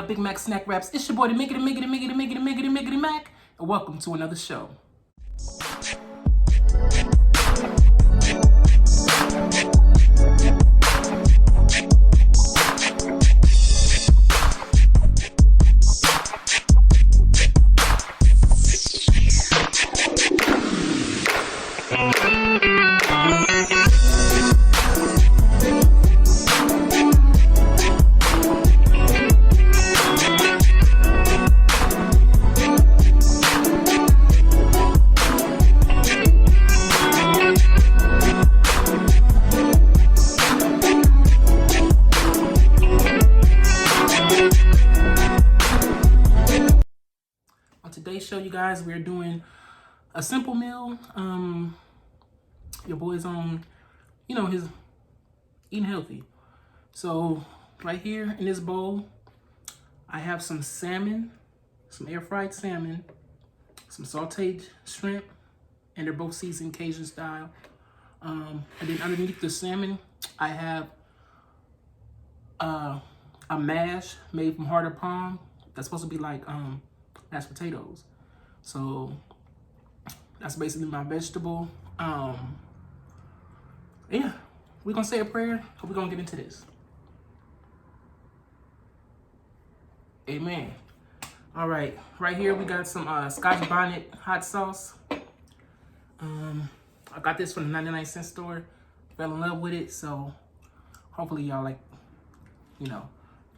up, Big Mack Snack-Wraps? It's your boy, the Miggity Mac, and welcome to another show. Today's show, you guys, we're doing a simple meal. Your boy's on, his eating healthy. So right here in this bowl, I have some salmon, some air fried salmon, some sauteed shrimp, and they're both seasoned Cajun style. And then underneath the salmon, I have a mash made from heart of palm. That's supposed to be like mashed potatoes. So that's basically my vegetable. Yeah, we're gonna say a prayer. We're gonna get into this. Amen. All right, right here we got some Scotch bonnet hot sauce. I got this from the 99-cent store. Fell in love with it, so hopefully y'all like, y'all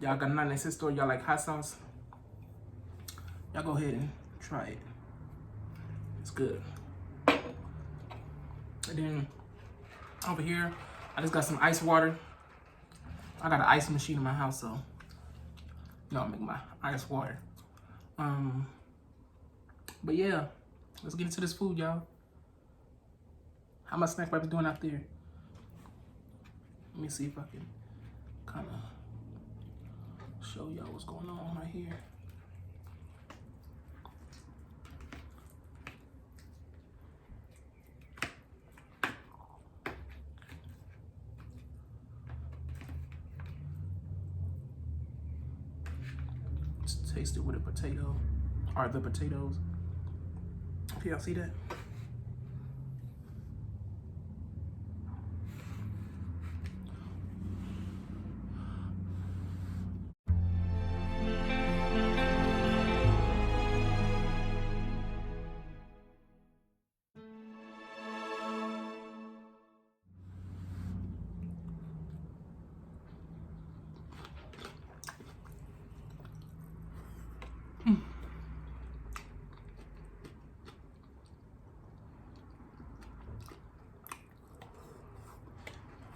got a 99-cent store, y'all like hot sauce. Y'all go ahead and try it. It's good. And then over here, I just got some ice water. I got an ice machine in my house, so I make my ice water. But yeah, let's get into this food, y'all. How my snack wraps doing out there? Let me see if I can kind of show y'all what's going on right here. Taste it with a potato, or the potatoes. Okay, y'all see that?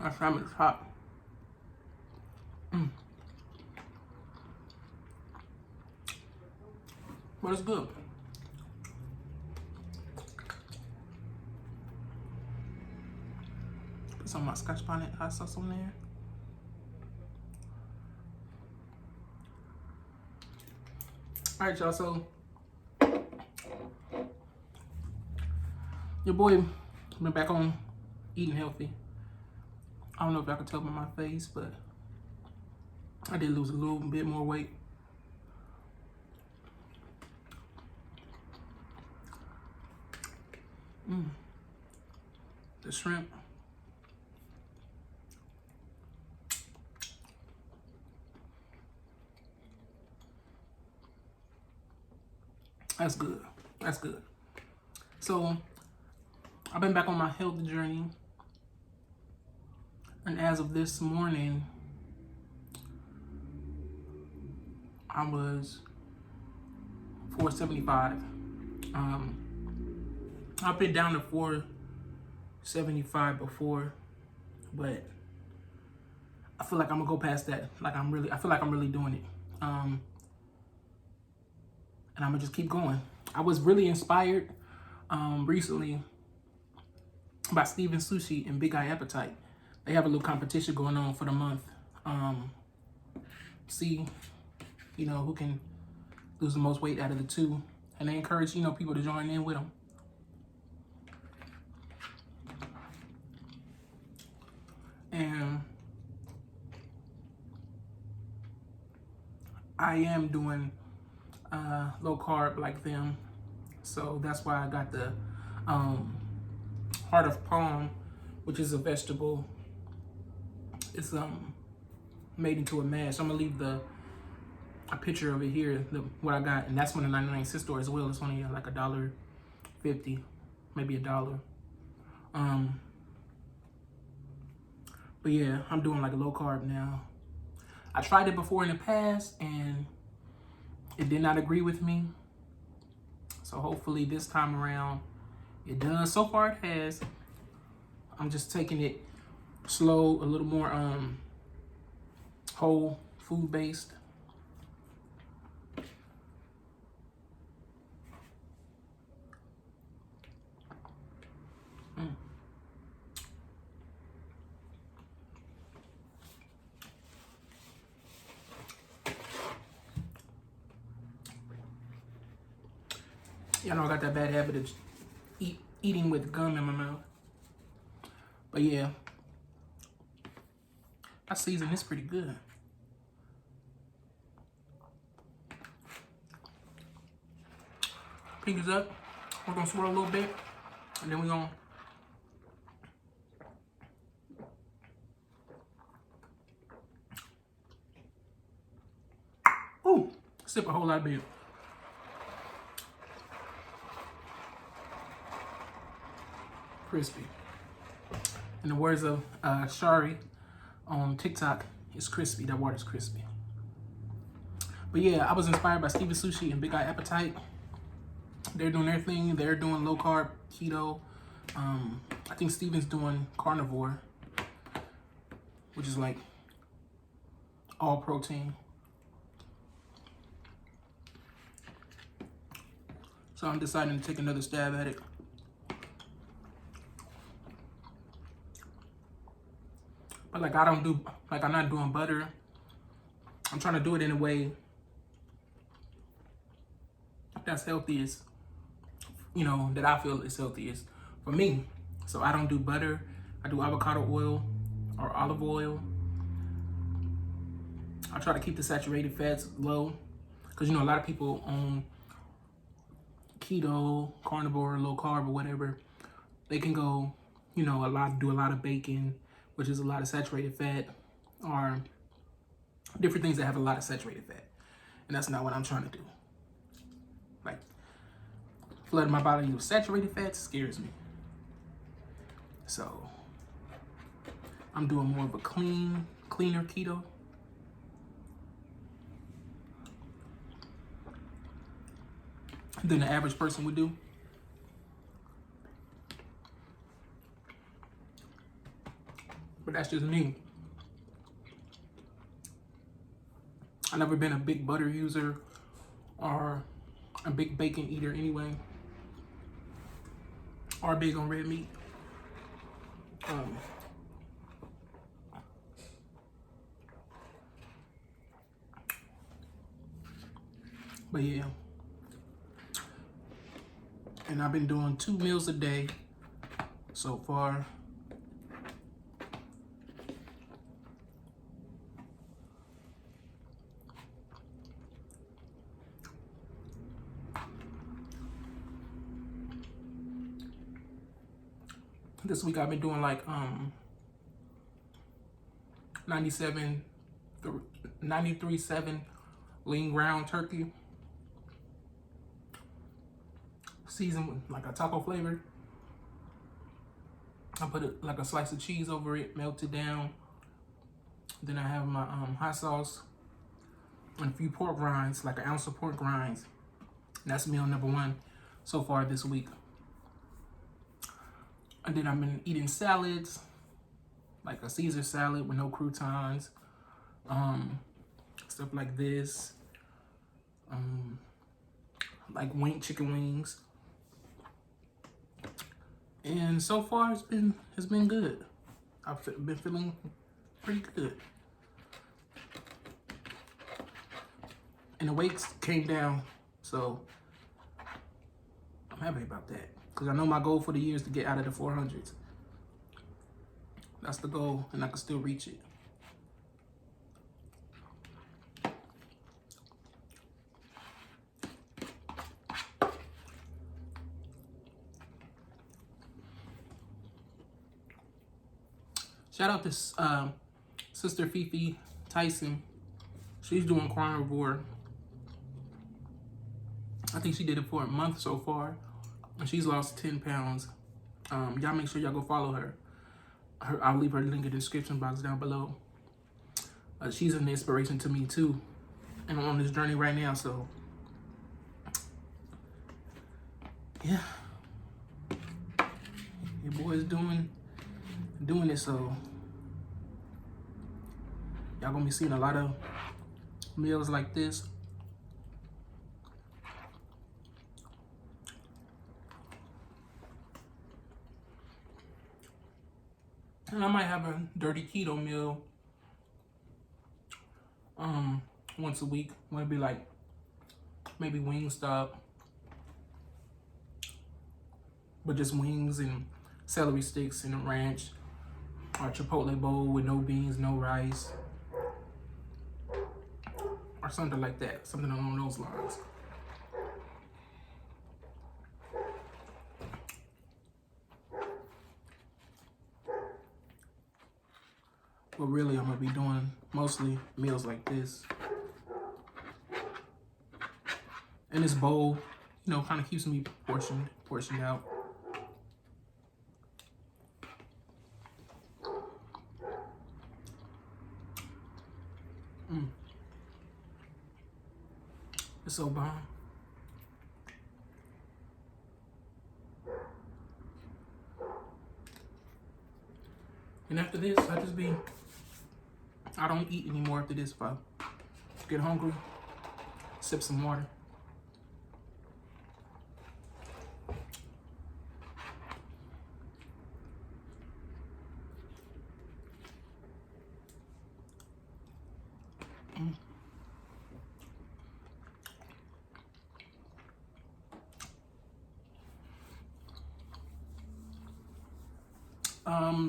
That salmon is hot. But it's good. Put some of my Scotch bonnet hot sauce on there. All right, y'all, so your boy been back on eating healthy. I don't know if y'all can tell by my face, but I did lose a little bit more weight. The shrimp. That's good. That's good. So I've been back on my health journey. And as of this morning, I was 475. I've been down to 475 before, but I feel like I'm gonna go past that. I feel like I'm really doing it. And I'm gonna just keep going. I was really inspired recently by Steven Sushi and Big Appetite. They have a little competition going on for the month. See, who can lose the most weight out of the two. And they encourage, people to join in with them. And I am doing low carb like them. So that's why I got the heart of palm, which is a vegetable. It's made into a mash. I'm gonna leave a picture of it here, what I got, and that's from the 99-cent store as well. It's only like $1.50, maybe $1. But yeah, I'm doing like a low carb now. I tried it before in the past and it did not agree with me. So hopefully this time around it does. So far it has. I'm just taking it slow, a little more whole food based. Y'all know I got that bad habit of eating with gum in my mouth. But yeah, I season this pretty good. Fingers up. We're gonna swirl a little bit, and then we're gonna sip a whole lot of beer. Crispy. In the words of Shari on TikTok, it's crispy. That water's crispy. But yeah, I was inspired by Steven Sushi and Big Eye Appetite. They're doing their thing. They're doing low carb, keto. I think Steven's doing carnivore, which is like all protein. So I'm deciding to take another stab at it. But like I'm not doing butter. I'm trying to do it in a way that's healthiest, you know, that I feel is healthiest for me. So I don't do butter. I do avocado oil or olive oil. I try to keep the saturated fats low because, you know, a lot of people on keto, carnivore, low carb, or whatever, they can go, you know, do a lot of bacon, which is a lot of saturated fat, or different things that have a lot of saturated fat. And that's not what I'm trying to do. Like, flooding my body with saturated fat scares me. So, I'm doing more of a cleaner keto. Than the average person would do. But that's just me. I've never been a big butter user or a big bacon eater anyway, or big on red meat. But yeah. And I've been doing 2 meals a day so far. This week I've been doing like 93.7 lean ground turkey, seasoned with like a taco flavor. I put like a slice of cheese over it, melt it down. Then I have my hot sauce and a few pork rinds, like an ounce of pork rinds. That's meal number 1 so far this week. And then I've been eating salads, like a Caesar salad with no croutons, stuff like this, like chicken wings. And so far it's been good. I've been feeling pretty good. And the weight came down, so I'm happy about that. Because I know my goal for the year is to get out of the 400s. That's the goal, and I can still reach it. Shout out to Sister Fifi Tyson. She's doing carnivore. I think she did it for a month so far, and she's lost 10 pounds. Y'all make sure y'all go follow her. I'll leave her link in the description box down below. She's an inspiration to me too, and I'm on this journey right now. So yeah, your boy's doing it. So y'all gonna be seeing a lot of meals like this. And I might have a dirty keto meal once a week. Would be like maybe Wingstop, but just wings and celery sticks and a ranch, or a Chipotle bowl with no beans, no rice, or something like that, something along those lines. But really, I'm gonna be doing mostly meals like this. And this bowl, you know, kind of keeps me portioned out. It's so bomb. And after this, I don't eat anymore after this. If I get hungry, sip some water.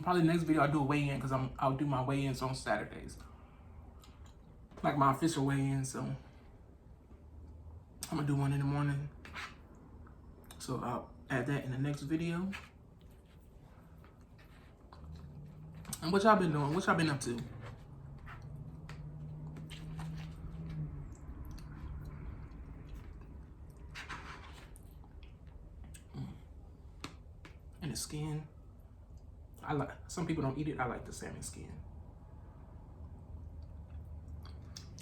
Probably next video I'll do a weigh-in, because I'll do my weigh-ins on Saturdays, like my official weigh-in. So I'm gonna do one in the morning. So I'll add that in the next video. And what y'all been doing? What y'all been up to? And the skin. Some people don't eat it. I like the salmon skin.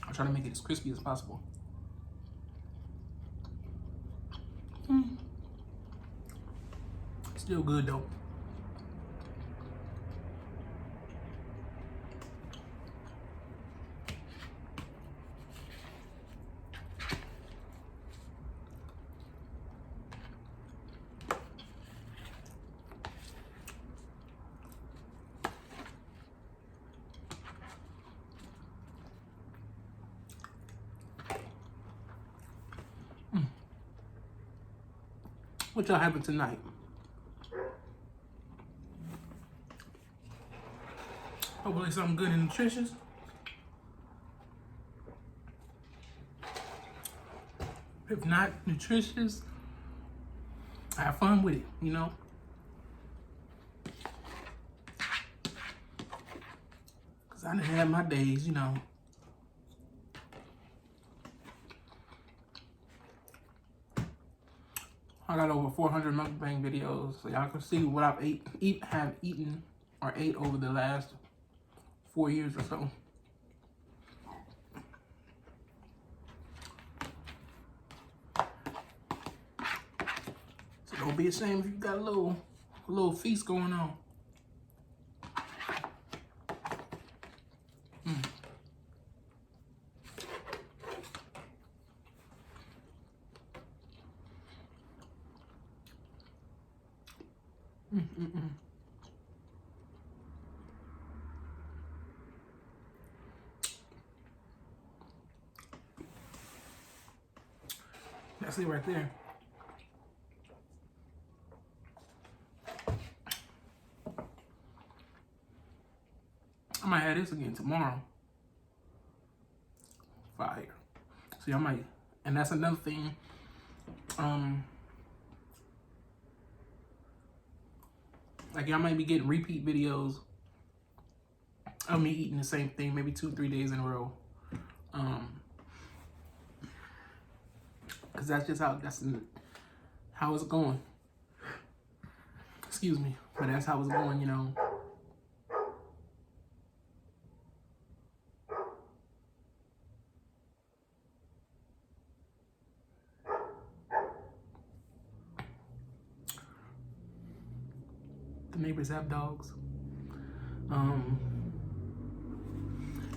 I'll try to make it as crispy as possible. Still good though. What y'all having tonight? Hopefully something good and nutritious. If not nutritious, have fun with it, you know? Because I done had my days, you know. I got over 400 mukbang videos, so y'all can see what I've eaten or ate over the last 4 years or so. So don't be ashamed if you got a little feast going on. That's it right there. I might have this again tomorrow. Fire. See, I might, and that's another thing. Like y'all might be getting repeat videos of me eating the same thing maybe 2-3 days in a row. Cause that's just how it's going. Excuse me, but that's how it's going, you know. The neighbors have dogs.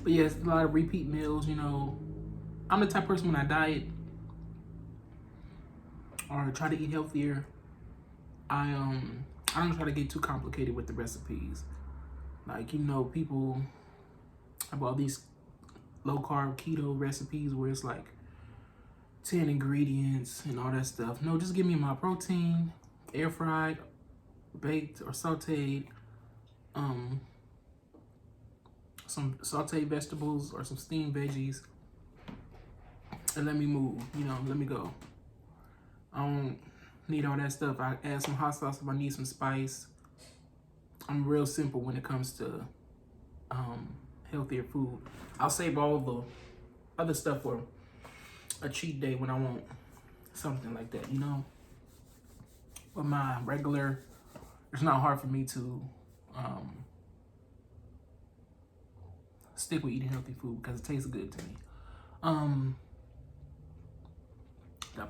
But yeah, it's a lot of repeat meals, you know. I'm the type of person when I diet or try to eat healthier, I don't try to get too complicated with the recipes. Like, you know, people have all these low carb keto recipes where it's like 10 ingredients and all that stuff. No, just give me my protein, air fried, baked or sauteed, some sauteed vegetables or some steamed veggies, and let me move, you know, let me go. I don't need all that stuff. I add some hot sauce if I need some spice. I'm real simple when it comes to healthier food. I'll save all the other stuff for a cheat day when I want something like that, you know. But my regular, it's not hard for me to stick with eating healthy food because it tastes good to me.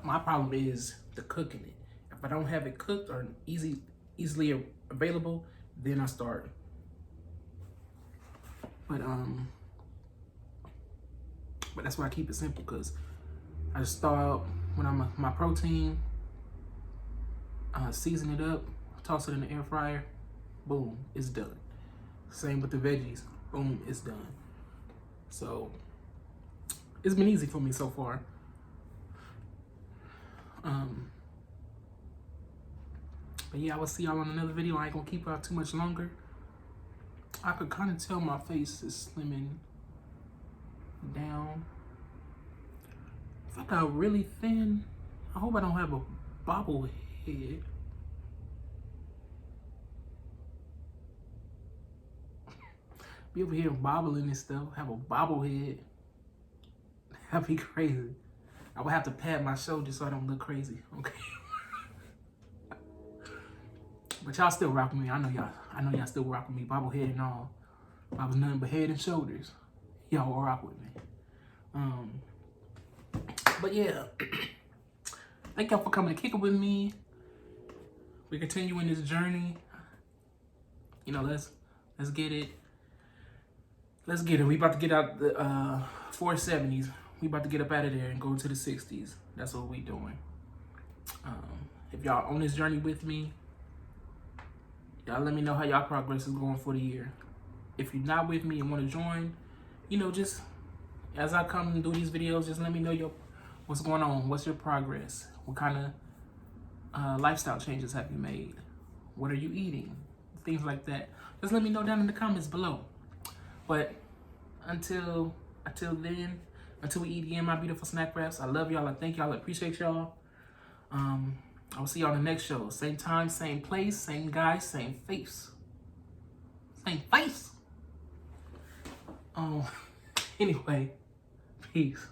My problem is the cooking it. If I don't have it cooked or easily available, then I start. But that's why I keep it simple, because I just start out when I'm my protein, season it up, toss it in the air fryer, boom, it's done. Same with the veggies, boom, it's done. So it's been easy for me so far. But yeah, I will see y'all on another video. I ain't gonna keep y'all too much longer. I could kind of tell my face is slimming down. If I got really thin, I hope I don't have a bobble head. Be over here bobbling and stuff, have a bobblehead. That'd be crazy. I would have to pat my shoulders so I don't look crazy, okay? But y'all still rock with me. I know y'all still rock with me, bobblehead and all. If I was nothing but head and shoulders, y'all will rock with me. But yeah, thank y'all for coming to kick it with me. We're continuing this journey. You know, let's get it. Let's get it. We about to get out the 470s. We about to get up out of there and go into the 60s. That's what we doing. If y'all on this journey with me, y'all let me know how y'all progress is going for the year. If you're not with me and want to join, you know, just as I come and do these videos, just let me know what's going on. What's your progress? What kind of lifestyle changes have you made? What are you eating? Things like that. Just let me know down in the comments below. But until then, until we eat again, my beautiful snack wraps, I love y'all. I thank y'all. I appreciate y'all. I will see y'all in the next show. Same time, same place, same guy, same face. Same face. Anyway, peace.